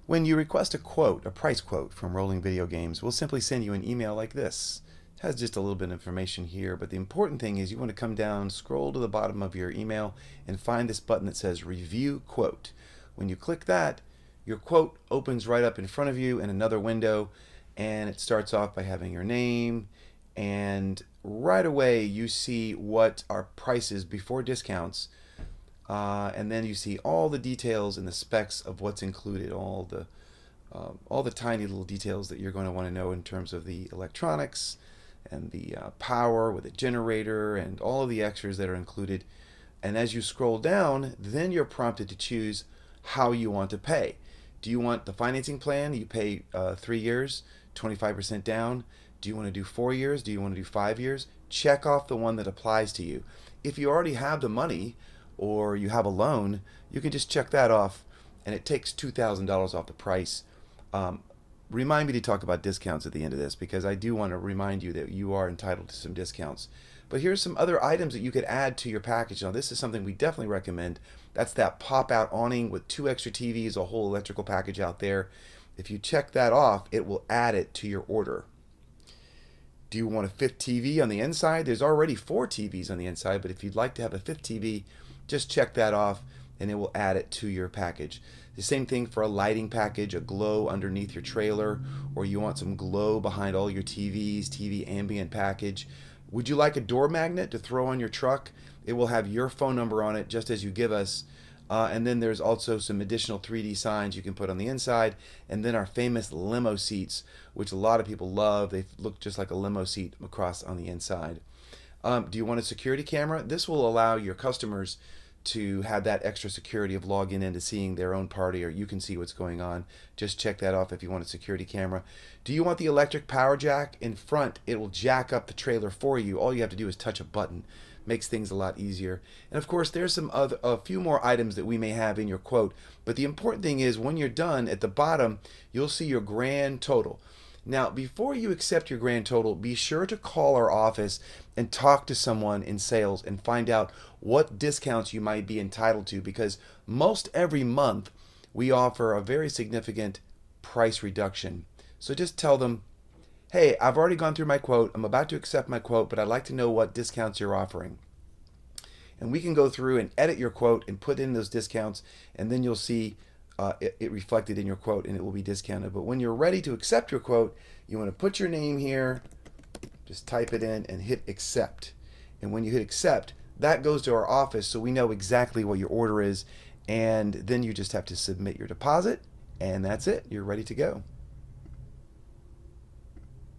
When you request a quote, a price quote from Rolling Video Games, we'll simply send you an email like this. It has just a little bit of information here, but the important thing is you want to come down, scroll to the bottom of your email, and find this button that says Review Quote. When you click that, your quote opens right up in front of you in another window, and it starts off by having your name, and right away you see what our price is before discounts, and then you see all the details and the specs of what's included, all the tiny little details that you're going to want to know in terms of the electronics and the power with a generator and all of the extras that are included. And as you scroll down, then you're prompted to choose how you want to pay. Do you want the financing plan? You pay 3 years, 25% down. Do you want to do 4 years? Do you want to do 5 years? Check off the one that applies to you. If you already have the money or you have a loan, you can just check that off, and it takes $2,000 off the price. Um, Remind me to talk about discounts at the end of this, because I do want to remind you that you are entitled to some discounts. But here's some other items that you could add to your package. Now, this is something we definitely recommend. That's that pop-out awning with 2 extra TVs, a whole electrical package out there. If you check that off, it will add it to your order. Do you want a fifth TV on the inside? There's already 4 TVs on the inside, but if you'd like to have a fifth TV, just check that off and it will add it to your package. The same thing for a lighting package, a glow underneath your trailer, or you want some glow behind all your TVs, TV ambient package. Would you like a door magnet to throw on your truck? It will have your phone number on it just as you give us. And then there's also some additional 3D signs you can put on the inside. And then our famous limo seats, which a lot of people love. They look just like a limo seat across on the inside. Do you want a security camera? This will allow your customers to have that extra security of logging into seeing their own party, or you can see what's going on. Just check that off if you want a security camera. Do you want the electric power jack? In front, it will jack up the trailer for you. All you have to do is touch a button. Makes things a lot easier. And of course, there's a few more items that we may have in your quote, but the important thing is when you're done, at the bottom, you'll see your grand total. Now, before you accept your grand total, be sure to call our office and talk to someone in sales and find out what discounts you might be entitled to, because most every month we offer a very significant price reduction. So just tell them, hey, I've already gone through my quote. I'm about to accept my quote, but I'd like to know what discounts you're offering. And we can go through and edit your quote and put in those discounts, and then you'll see it reflected in your quote, and it will be discounted. But when you're ready to accept your quote, you want to put your name here, just type it in and hit accept. And when you hit accept, that goes to our office so we know exactly what your order is, and then you just have to submit your deposit, and that's it. You're ready to go.